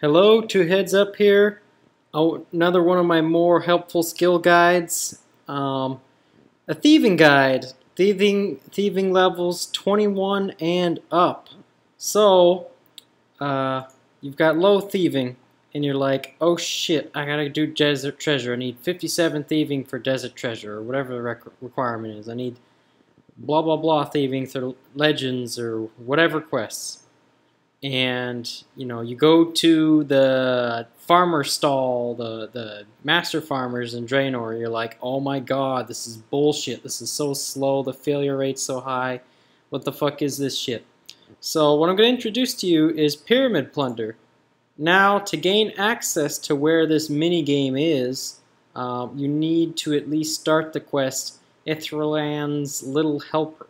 Hello, two heads up here. Oh, another one of my more helpful skill guides. A thieving guide. Thieving levels 21 and up. So, you've got low thieving, and you're like, oh shit, I gotta do desert treasure. I need 57 thieving for desert treasure, or whatever the requirement is. I need blah blah blah thieving for legends, or whatever quests. And you go to the farmer stall, the master farmers in Draenor. You're like, oh my god, this is bullshit. This is so slow. The failure rate's so high. What the fuck is this shit? So what I'm going to introduce to you is Pyramid Plunder. Now, to gain access to where this mini game is, you need to at least start the quest Ithralan's Little Helper.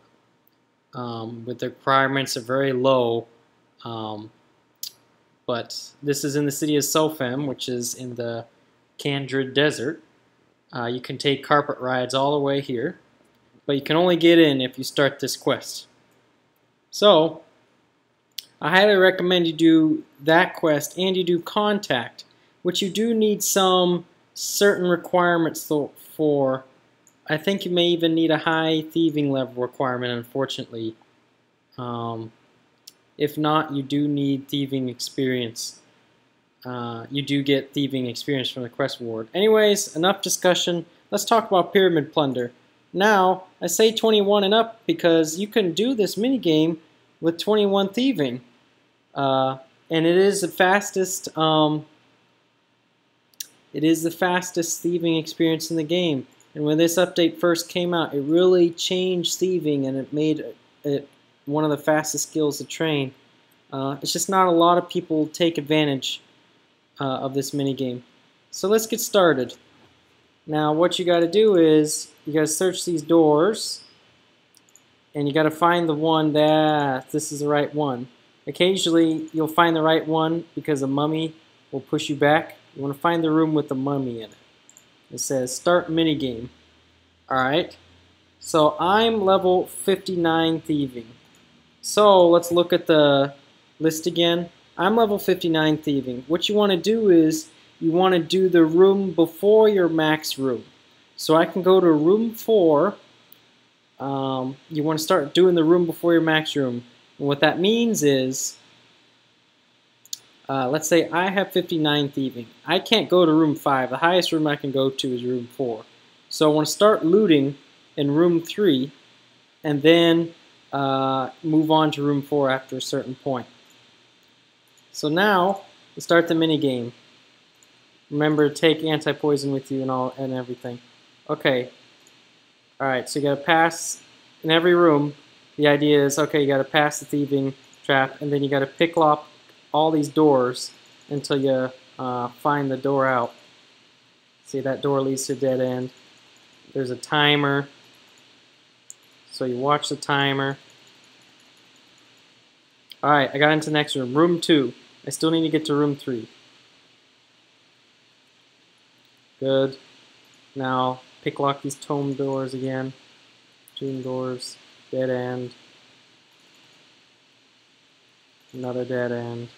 With the requirements are very low. But this is in the city of Sofem, which is in the Kandrid Desert. You can take carpet rides all the way here, but you can only get in if you start this quest. So, I highly recommend you do that quest and you do Contact, which you do need some certain requirements for. I think you may even need a high thieving level requirement, unfortunately. If not, you do need thieving experience. You do get thieving experience from the quest reward. Anyways, enough discussion. Let's talk about Pyramid Plunder. Now, I say 21 and up because you can do this minigame with 21 thieving. And it is the fastest thieving experience in the game. And when this update first came out, it really changed thieving and it made it one of the fastest skills to train. It's just not a lot of people take advantage of this minigame. So let's get started. Now what you got to do is you got to search these doors and you got to find the one that this is the right one. Occasionally you'll find the right one because a mummy will push you back. You want to find the room with the mummy in it. It says start minigame. Alright, so I'm level 59 thieving. So let's look at the list again. I'm level 59 thieving. What you want to do is you want to do the room before your max room. So I can go to room 4. You want to start doing the room before your max room. And what that means is, let's say I have 59 thieving. I can't go to room 5. The highest room I can go to is room 4. So I want to start looting in room 3 and then move on to room 4 after a certain point. So now, we start the mini game. Remember to take anti-poison with you and everything. Okay. Alright, so you gotta pass in every room. The idea is, okay, you gotta pass the thieving trap, and then you gotta pick lock all these doors until you find the door out. See, that door leads to a dead end. There's a timer. So you watch the timer. Alright, I got into the next room. Room 2. I still need to get to room 3. Good. Now, pick lock these tome doors again. Tomb doors. Dead end. Another dead end.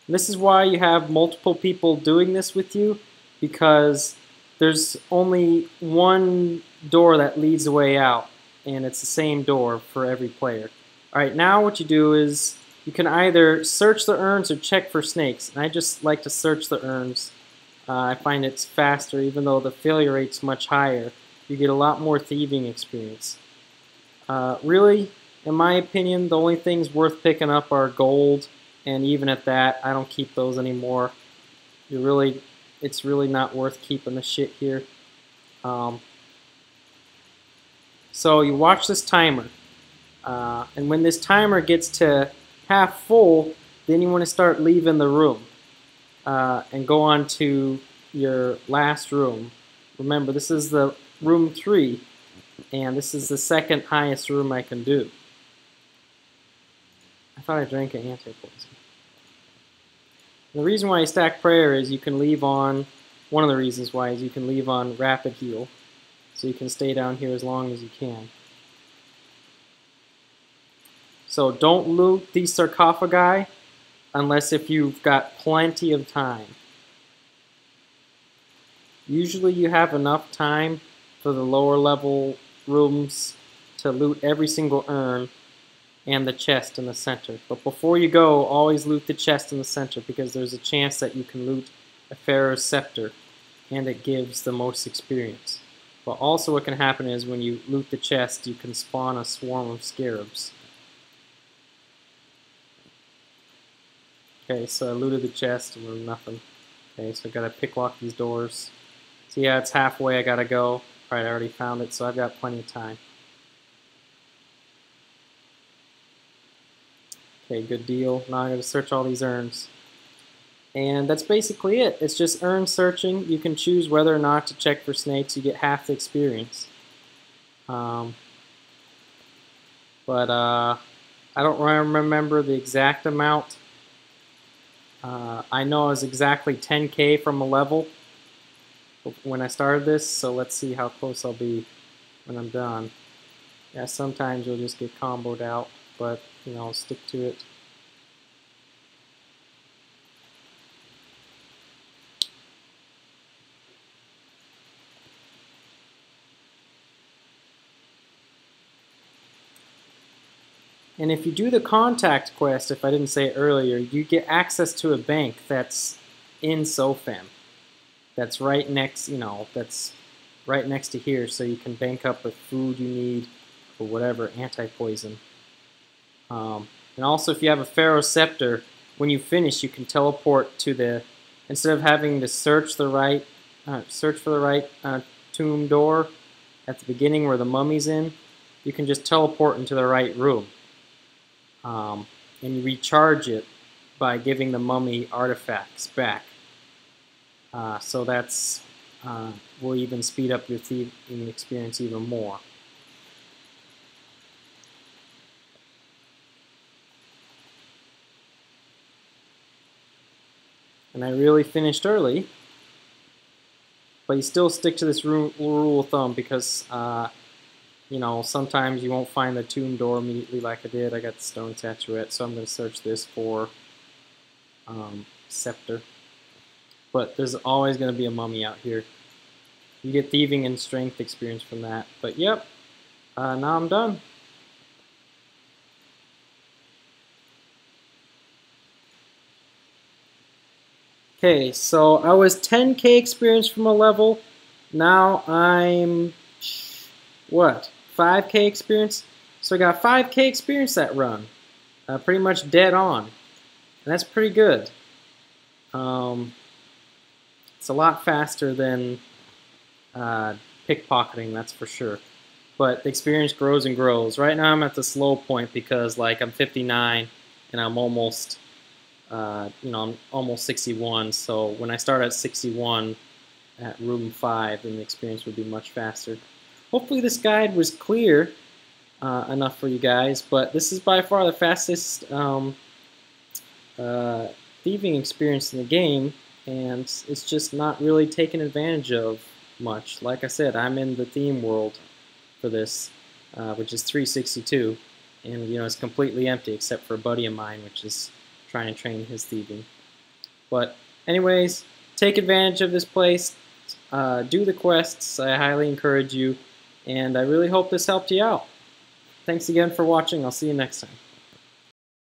And this is why you have multiple people doing this with you, because there's only one door that leads the way out, and it's the same door for every player. Alright, now what you do is you can either search the urns or check for snakes. And I just like to search the urns. I find it's faster, even though the failure rate's much higher. You get a lot more thieving experience. Really, in my opinion, the only things worth picking up are gold. And even at that, I don't keep those anymore. It's really not worth keeping the shit here. So you watch this timer. And when this timer gets to half full, then you want to start leaving the room and go on to your last room. Remember, this is the room 3, and this is the second highest room I can do. I thought I drank an anti-poison. The reason why you stack prayer is you can leave on, one of the reasons why is you can leave on rapid heal, so you can stay down here as long as you can. So don't loot these sarcophagi. unless if you've got plenty of time. Usually you have enough time for the lower level rooms to loot every single urn and the chest in the center. But before you go, always loot the chest in the center, because there's a chance that you can loot a Pharaoh's Scepter, and it gives the most experience. But also what can happen is when you loot the chest, you can spawn a swarm of scarabs. Okay, so I looted the chest and there's nothing. Okay, so I gotta picklock these doors. So yeah, it's halfway, I gotta go. Alright, I already found it, so I've got plenty of time. Okay, good deal. Now I gotta search all these urns. And that's basically it. It's just urn searching. You can choose whether or not to check for snakes. You get half the experience. I don't remember the exact amount. I know it was exactly 10k from a level when I started this, so let's see how close I'll be when I'm done. Yeah, sometimes you'll just get comboed out, but you know, stick to it. And if you do the contact quest, if I didn't say it earlier, you get access to a bank that's in Sofem. That's right next, that's right next to here, so you can bank up with food you need or whatever, anti-poison. And also, if you have a Pharaoh's Scepter, when you finish, you can teleport to the, instead of having to search for the right tomb door at the beginning where the mummy's in, you can just teleport into the right room. And you recharge it by giving the mummy artifacts back. So that's will even speed up your thieving experience even more. And I really finished early, but you still stick to this rule of thumb, because sometimes you won't find the tomb door immediately like I did. I got the stone statuette, so I'm going to search this for scepter. But there's always going to be a mummy out here. You get thieving and strength experience from that. But yep, now I'm done. Okay, so I was 10k experience from a level. Now I'm, what, 5k experience? So I got 5k experience that run. Pretty much dead on. And that's pretty good. It's a lot faster than pickpocketing, that's for sure. But the experience grows and grows. Right now I'm at the slow point because I'm 59 and I'm almost I'm almost 61, so when I start at 61 at room 5, then the experience would be much faster. Hopefully this guide was clear enough for you guys, but this is by far the fastest thieving experience in the game, and it's just not really taken advantage of much. Like I said, I'm in the theme world for this, which is 362, and it's completely empty except for a buddy of mine, which is trying to train his thieving. But anyways, take advantage of this place, do the quests. I highly encourage you, and I really hope this helped you out. Thanks again for watching. I'll see you next time.